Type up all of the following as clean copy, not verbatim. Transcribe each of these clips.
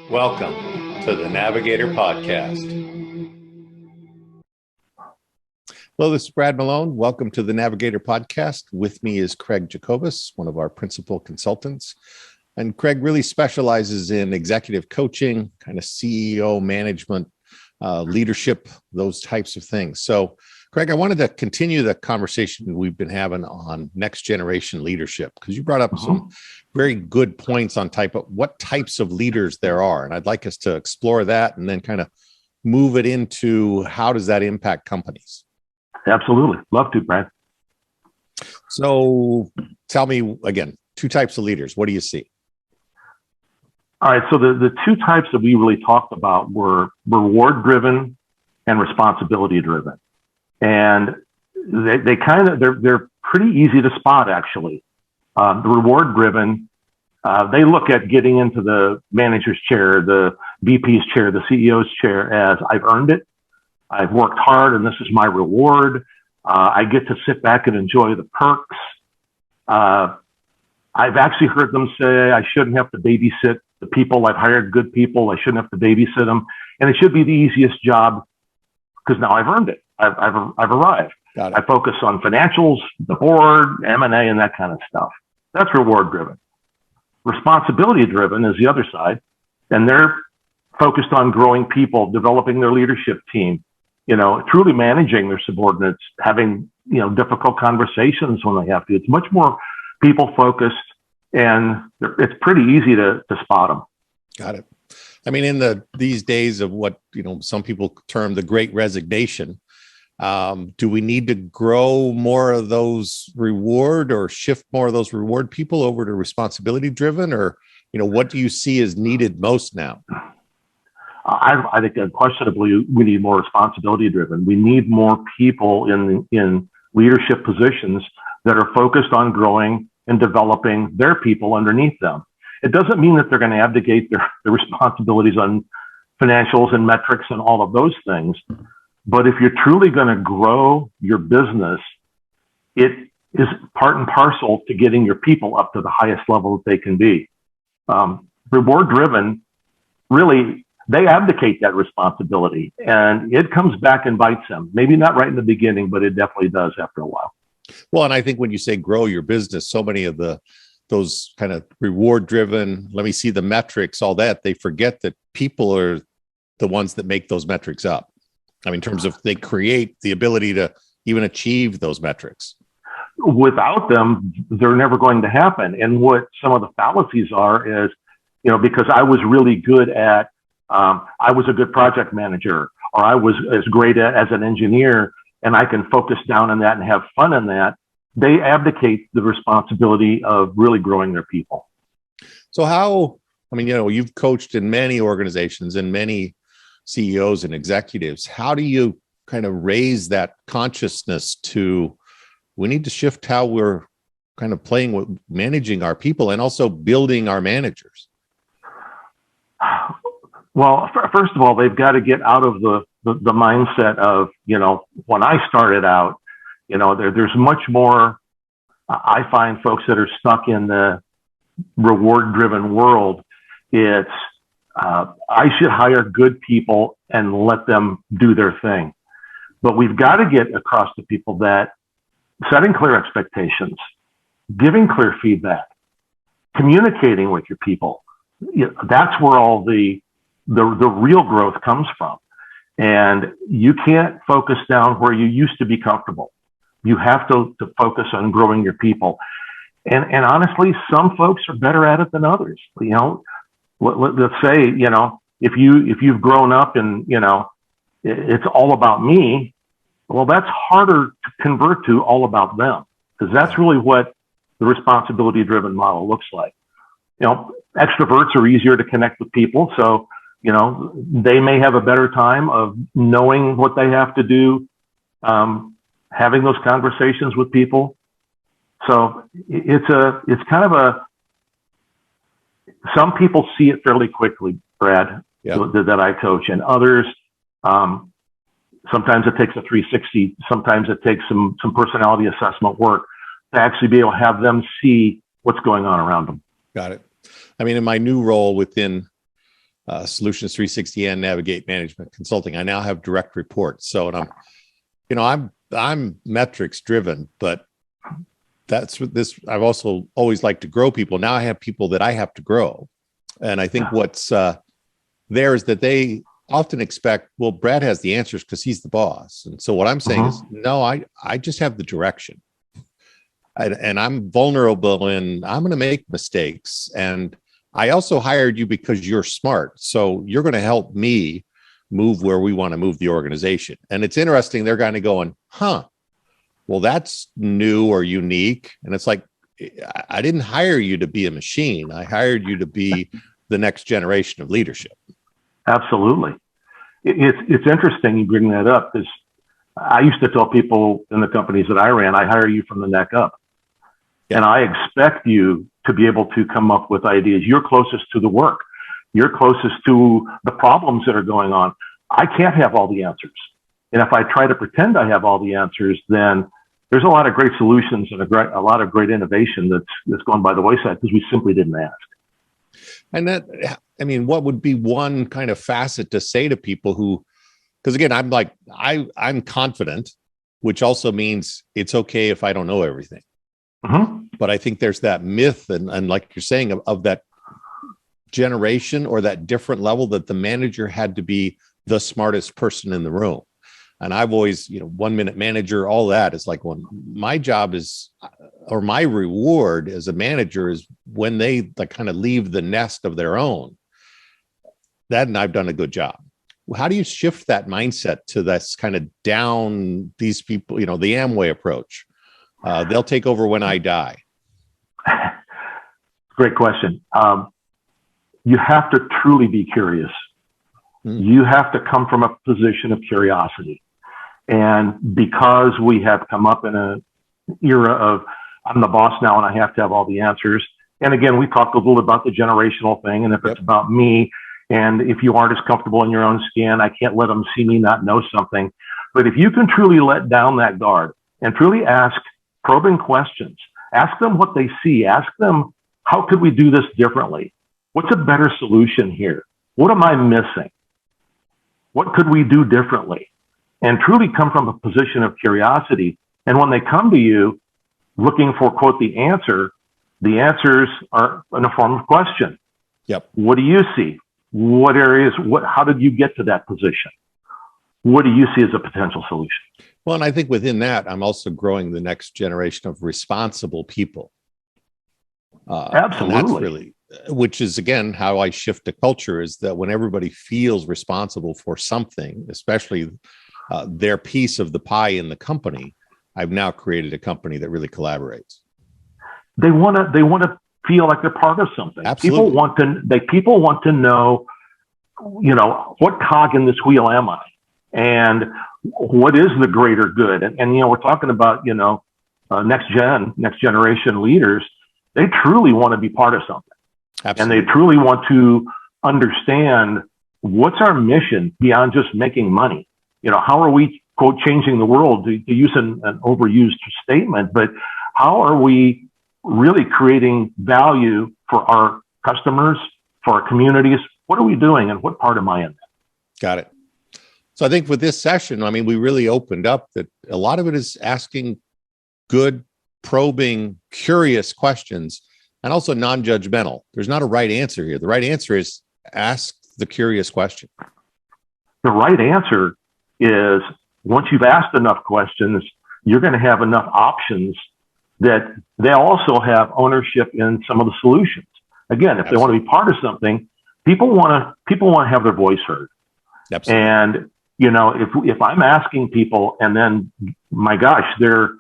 Welcome to the Navigator podcast. Hello, this is Brad Malone. Welcome to the Navigator podcast. With me is Craig Jacobus, one of our principal consultants. And Craig really specializes in executive coaching, kind of CEO management, leadership, those types of things. So, Craig, I wanted to continue the conversation we've been having on next generation leadership, because you brought up some very good points on what types of leaders there are. And I'd like us to explore that and then kind of move it into how does that impact companies? Absolutely. Love to, Brad. So tell me again, two types of leaders. What do you see? All right. So the two types that we really talked about were reward-driven and responsibility-driven. And they're pretty easy to spot, actually. The reward-driven, they look at getting into the manager's chair, the VP's chair, the CEO's chair as I've earned it. I've worked hard and this is my reward. I get to sit back and enjoy the perks. I've actually heard them say I shouldn't have to babysit the people. I've hired good people. I shouldn't have to babysit them. And it should be the easiest job because now I've earned it. I've arrived. I focus on financials, the board, M&A, and that kind of stuff. That's reward-driven. Responsibility-driven is the other side, and they're focused on growing people, developing their leadership team, truly managing their subordinates, having difficult conversations when they have to. It's much more people-focused, and it's pretty easy to spot them. Got it. I mean, in these days of what some people term the Great Resignation, do we need to grow more of those reward or shift more of those reward people over to responsibility driven, or what do you see is needed most now? I think unquestionably we need more responsibility driven. We need more people in leadership positions that are focused on growing and developing their people underneath them. It doesn't mean that they're going to abdicate their responsibilities on financials and metrics and all of those things. But if you're truly going to grow your business, it is part and parcel to getting your people up to the highest level that they can be. Reward driven, really, they abdicate that responsibility and it comes back and bites them. Maybe not right in the beginning, but it definitely does after a while. Well, and I think when you say grow your business, so many of those kind of reward driven, let me see the metrics, all that, they forget that people are the ones that make those metrics up. I mean, in terms of they create the ability to even achieve those metrics. Without them, they're never going to happen. And what some of the fallacies are is, because I was really good at, I was a good project manager, or I was as great as an engineer, and I can focus down on that and have fun in that, they abdicate the responsibility of really growing their people. So you've coached in many organizations and many CEOs and executives. How do you kind of raise that consciousness to, we need to shift how we're kind of playing with managing our people and also building our managers? Well, first of all, they've got to get out of the mindset of, when I started out, there's much more. I find folks that are stuck in the reward driven world. It's, I should hire good people and let them do their thing. But we've got to get across to people that setting clear expectations, giving clear feedback, communicating with your people, that's where all the real growth comes from. And you can't focus down where you used to be comfortable. You have to focus on growing your people. And honestly, some folks are better at it than others. Let's say, if you've grown up and, it's all about me, well, that's harder to convert to all about them, because that's really what the responsibility driven model looks like. Extroverts are easier to connect with people. So, they may have a better time of knowing what they have to do, having those conversations with people. So it's kind of some people see it fairly quickly, Brad, that I coach, and others, sometimes it takes a 360. Sometimes it takes some personality assessment work to actually be able to have them see what's going on around them. Got it. I mean, in my new role within Solutions 360 and Navigate Management Consulting, I now have direct reports. So, and I'm metrics driven, but that's what this. I've also always liked to grow people. Now I have people that I have to grow, and I think what's there is that they often expect, well, Brad has the answers because he's the boss. And so what I'm saying is, no, I just have the direction. And I'm vulnerable and I'm going to make mistakes. And I also hired you because you're smart. So you're going to help me move where we want to move the organization. And it's interesting. They're kind of going, well, that's new or unique. And it's like, I didn't hire you to be a machine. I hired you to be the next generation of leadership. Absolutely. It's interesting you bring that up, because I used to tell people in the companies that I ran, I hire you from the neck up. Yeah. And I expect you to be able to come up with ideas. You're closest to the work. You're closest to the problems that are going on. I can't have all the answers. And if I try to pretend I have all the answers, then there's a lot of great solutions and a lot of great innovation that's gone by the wayside because we simply didn't ask. And that, I mean, what would be one kind of facet to say to people who, because again, I'm confident, which also means it's okay if I don't know everything. But I think there's that myth and like you're saying of that generation or that different level that the manager had to be the smartest person in the room. And I've always, 1 minute manager, all that is like, when my job is, or my reward as a manager is when they like kind of leave the nest of their own. That, and I've done a good job. How do you shift that mindset to this kind of down these people, the Amway approach? They'll take over when I die. Great question. You have to truly be curious. You have to come from a position of curiosity. And because we have come up in an era of, I'm the boss now and I have to have all the answers. And again, we talked a little about the generational thing. And if it's about me, and if you aren't as comfortable in your own skin, I can't let them see me not know something. But if you can truly let down that guard and truly ask probing questions, ask them what they see, ask them, how could we do this differently? What's a better solution here? What am I missing? What could we do differently? And truly come from a position of curiosity. And when they come to you looking for, quote, the answers are in a form of question. Yep. What do you see? What areas, how did you get to that position? What do you see as a potential solution? Well, and I think within that, I'm also growing the next generation of responsible people. Absolutely. And that's really, which is, again, how I shift a culture, is that when everybody feels responsible for something, especially their piece of the pie in the company, I've now created a company that really collaborates. They want to feel like they're part of something. Absolutely. People want to know, what cog in this wheel am I? And what is the greater good? And we're talking about, next generation leaders. They truly want to be part of something. Absolutely. And they truly want to understand what's our mission beyond just making money. How are we, quote, changing the world, to use an overused statement, but how are we really creating value for our customers, for our communities? What are we doing and what part am I in that? Got it. So I think with this session, we really opened up that a lot of it is asking good, probing, curious questions, and also non-judgmental. There's not a right answer here. The right answer is ask the curious question. The right answer is, once you've asked enough questions, you're going to have enough options that they also have ownership in some of the solutions. Again, if Absolutely. They want to be part of something, people want to have their voice heard. Absolutely. And if I'm asking people and then, my gosh, their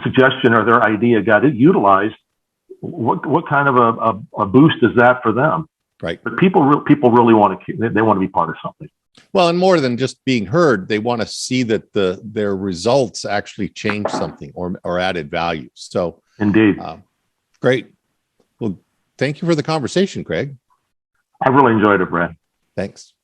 suggestion or their idea got utilized, what kind of a boost is that for them? Right. But people really want to be part of something. Well, and more than just being heard, they want to see that their results actually change something or added value. So, indeed, great. Well, thank you for the conversation, Craig. I really enjoyed it, Brad. Thanks.